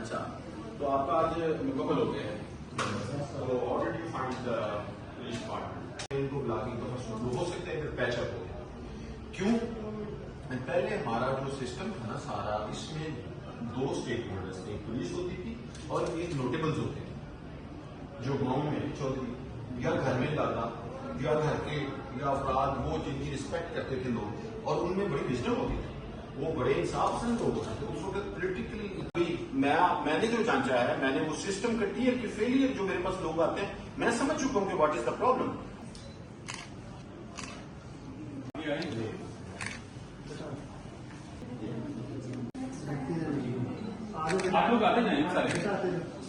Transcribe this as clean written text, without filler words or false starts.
अच्छा, तो आपका आज मुकम्मल हो गया है। तो already find the finish part, इनको ब्लॉकिंग तो शुरू हो सकते हैं, फिर पैचअप हो गया। क्यों? पहले हमारा जो सिस्टम था ना सारा, इसमें दो स्टेक होल्डर्स थे, पुलिस होती थी और एक नोटेबल्स होते थे, जो गांव में चौधरी या घर में दादा या घर के या अफराद, वो जिनकी रिस्पेक्ट करते थे लोग, और उनमें बड़ी विजडम होती थी, वो बड़े इंसाफ से लोग होते थे। उस वक्त पोलिटिकली मैंने जो जांचा है, मैंने वो सिस्टम का टीयर की फेलियर, जो मेरे पास लोग आते हैं, मैं समझ चुका हूं कि व्हाट इज द प्रॉब्लम। आप लोग आते जाएंगे सारे।